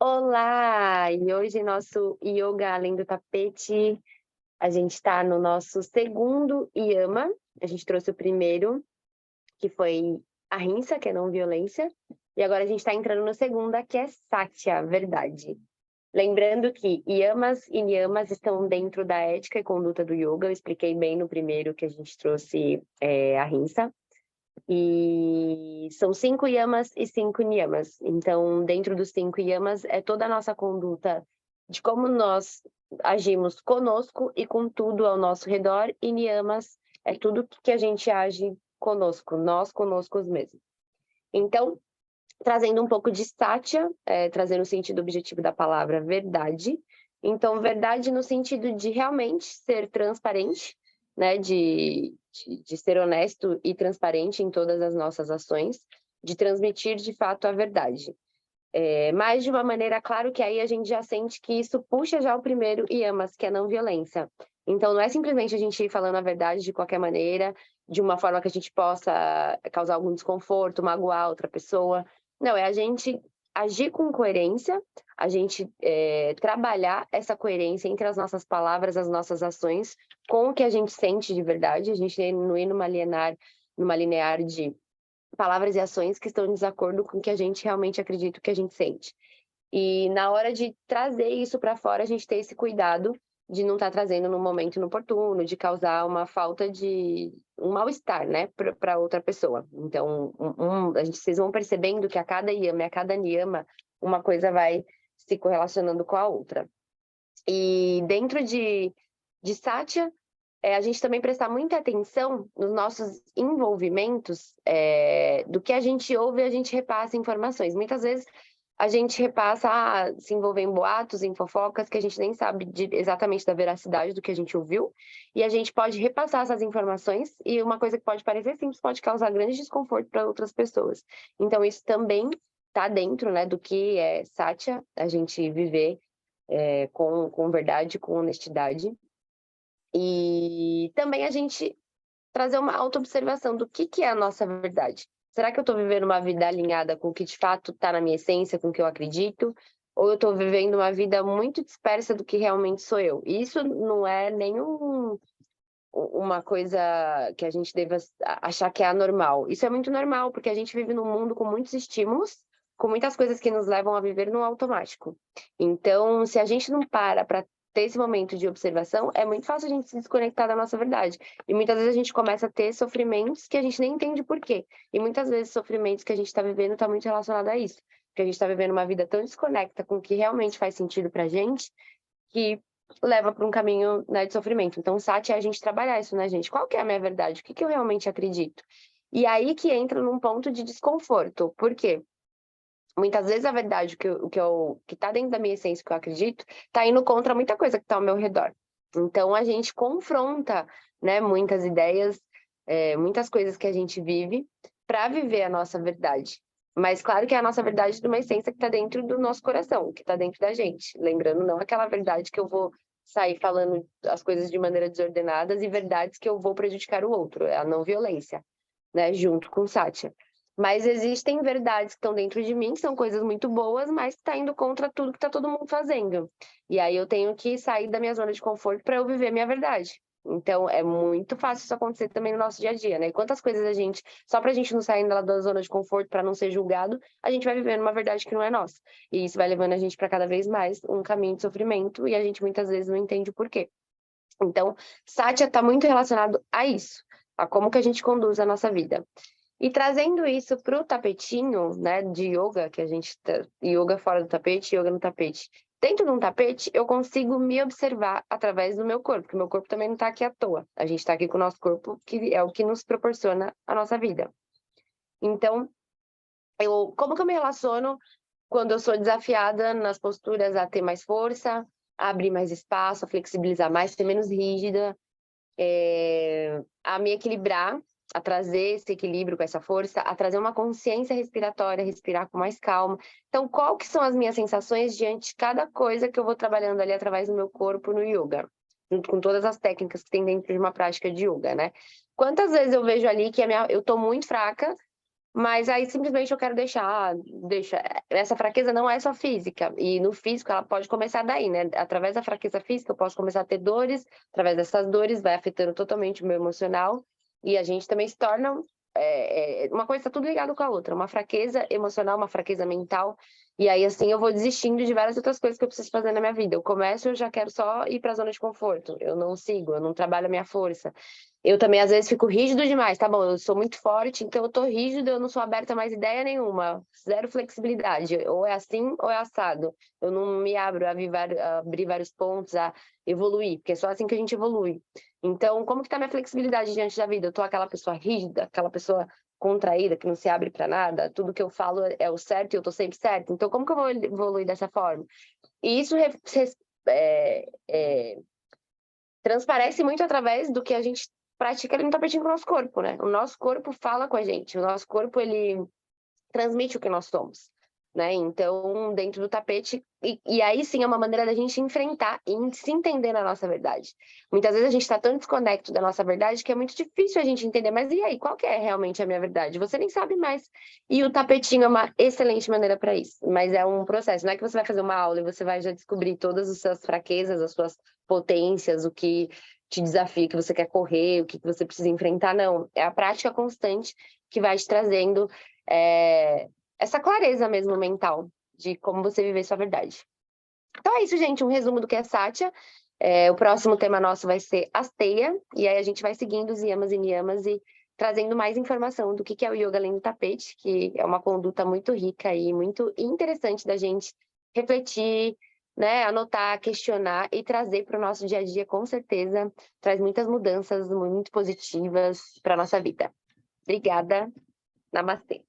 Olá! E hoje nosso Yoga Além do Tapete, a gente está no nosso segundo Yama. A gente trouxe o primeiro, que foi Ahimsa, que é não violência, e agora a gente está entrando no segundo, que é Satya, verdade. Lembrando que Yamas e Niyamas estão dentro da ética e conduta do yoga. Eu expliquei bem no primeiro que a gente trouxe Ahimsa. E são 5 yamas e 5 niyamas. Então, dentro dos 5 yamas, é toda a nossa conduta de como nós agimos conosco e com tudo ao nosso redor, e niyamas é tudo que a gente age conosco, nós conosco mesmos. Então, trazendo um pouco de Satya, trazendo o sentido objetivo da palavra verdade. Então, verdade no sentido de realmente ser transparente, né? De ser honesto e transparente em todas as nossas ações, de transmitir de fato a verdade. Mas de uma maneira, claro que aí a gente já sente que isso puxa já o primeiro yamas, que é a não violência. Então, não é simplesmente a gente ir falando a verdade de qualquer maneira, de uma forma que a gente possa causar algum desconforto, magoar outra pessoa. Não, é a gente agir com coerência, a gente trabalhar essa coerência entre as nossas palavras, as nossas ações, com o que a gente sente de verdade, a gente não ir numa linear de palavras e ações que estão em desacordo com o que a gente realmente acredita, o que a gente sente. E na hora de trazer isso para fora, a gente ter esse cuidado de não estar trazendo no momento inoportuno, de causar uma falta de um mal-estar, né, para outra pessoa. Então, vocês vão percebendo que a cada yama, a cada niyama, uma coisa vai se correlacionando com a outra. E dentro de Satya, a gente também prestar muita atenção nos nossos envolvimentos, do que a gente ouve, a gente repassa informações. Muitas vezes a gente repassa, se envolver em boatos, em fofocas, que a gente nem sabe exatamente da veracidade do que a gente ouviu, e a gente pode repassar essas informações, e uma coisa que pode parecer simples pode causar grande desconforto para outras pessoas. Então, isso também está dentro, né, do que é Satya, a gente viver com verdade, com honestidade. E também a gente trazer uma autoobservação do que é a nossa verdade. Será que eu estou vivendo uma vida alinhada com o que de fato está na minha essência, com o que eu acredito? Ou eu estou vivendo uma vida muito dispersa do que realmente sou eu? E isso não é uma coisa que a gente deva achar que é anormal. Isso é muito normal, porque a gente vive num mundo com muitos estímulos, com muitas coisas que nos levam a viver no automático. Então, se a gente não para ter esse momento de observação, é muito fácil a gente se desconectar da nossa verdade. E muitas vezes a gente começa a ter sofrimentos que a gente nem entende por quê. E muitas vezes sofrimentos que a gente está vivendo está muito relacionado a isso. Porque a gente está vivendo uma vida tão desconecta com o que realmente faz sentido pra gente, que leva para um caminho, né, de sofrimento. Então, o Sati é a gente trabalhar isso na gente. Qual que é a minha verdade? O que eu realmente acredito? E aí que entra num ponto de desconforto. Por quê? Muitas vezes a verdade, que tá dentro da minha essência, que eu acredito, tá indo contra muita coisa que tá ao meu redor. Então, a gente confronta, né, muitas ideias, muitas coisas que a gente vive para viver a nossa verdade. Mas claro que é a nossa verdade de uma essência que está dentro do nosso coração, que está dentro da gente. Lembrando, não aquela verdade que eu vou sair falando as coisas de maneira desordenadas e verdades que eu vou prejudicar o outro, é a não violência, né, junto com Sátia. Mas existem verdades que estão dentro de mim, que são coisas muito boas, mas que tá indo contra tudo que está todo mundo fazendo. E aí eu tenho que sair da minha zona de conforto para eu viver a minha verdade. Então, é muito fácil isso acontecer também no nosso dia a dia, né? E quantas coisas a gente, só pra gente não sair da zona de conforto para não ser julgado, a gente vai vivendo uma verdade que não é nossa. E isso vai levando a gente para cada vez mais um caminho de sofrimento e a gente muitas vezes não entende o porquê. Então, Satya está muito relacionado a isso, a como que a gente conduz a nossa vida. E trazendo isso para o tapetinho, né, de yoga, que a gente yoga fora do tapete, yoga no tapete. Dentro de um tapete, eu consigo me observar através do meu corpo, porque o meu corpo também não está aqui à toa. A gente está aqui com o nosso corpo, que é o que nos proporciona a nossa vida. Então, como que eu me relaciono quando eu sou desafiada nas posturas a ter mais força, a abrir mais espaço, a flexibilizar mais, ser menos rígida, a me equilibrar, a trazer esse equilíbrio com essa força, a trazer uma consciência respiratória, respirar com mais calma. Então, qual que são as minhas sensações diante de cada coisa que eu vou trabalhando ali através do meu corpo no yoga, junto com todas as técnicas que tem dentro de uma prática de yoga, né? Quantas vezes eu vejo ali que eu tô muito fraca Mas aí simplesmente eu quero deixa essa fraqueza não é só física, e no físico ela pode começar daí, né, através da fraqueza física eu posso começar a ter dores, através dessas dores vai afetando totalmente o meu emocional, e a gente também se torna, uma coisa tá tudo ligado com a outra, uma fraqueza emocional, uma fraqueza mental, e aí assim eu vou desistindo de várias outras coisas que eu preciso fazer na minha vida. Eu começo, eu já quero só ir pra zona de conforto, eu não sigo, eu não trabalho a minha força. Eu também, às vezes, fico rígido demais, tá bom, eu sou muito forte, então eu tô rígido, eu não sou aberta a mais ideia nenhuma, zero flexibilidade, ou é assim ou é assado. Eu não me abro a abrir vários pontos, a evoluir, porque é só assim que a gente evolui. Então, como que tá minha flexibilidade diante da vida? Eu tô aquela pessoa rígida, aquela pessoa contraída, que não se abre para nada, tudo que eu falo é o certo e eu tô sempre certa. Então, como que eu vou evoluir dessa forma? E isso é, é, transparece muito através do que a gente pratica ali no tapetinho com o nosso corpo, né? O nosso corpo fala com a gente, o nosso corpo, ele transmite o que nós somos, né? Então, dentro do tapete, e aí sim é uma maneira da gente enfrentar e se entender na nossa verdade. Muitas vezes a gente está tão desconecto da nossa verdade que é muito difícil a gente entender, mas e aí, qual que é realmente a minha verdade? Você nem sabe mais. E o tapetinho é uma excelente maneira para isso, mas é um processo, não é que você vai fazer uma aula e você vai já descobrir todas as suas fraquezas, as suas potências, o que te desafia, que você quer correr, o que você precisa enfrentar, não. É a prática constante que vai te trazendo essa clareza mesmo mental de como você viver sua verdade. Então é isso, gente, um resumo do que é Satya. O próximo tema nosso vai ser Asteya, e aí a gente vai seguindo os yamas e niyamas e trazendo mais informação do que é o yoga além do tapete, que é uma conduta muito rica e muito interessante da gente refletir, né, anotar, questionar e trazer para o nosso dia a dia, com certeza, traz muitas mudanças muito positivas para a nossa vida. Obrigada, namastê.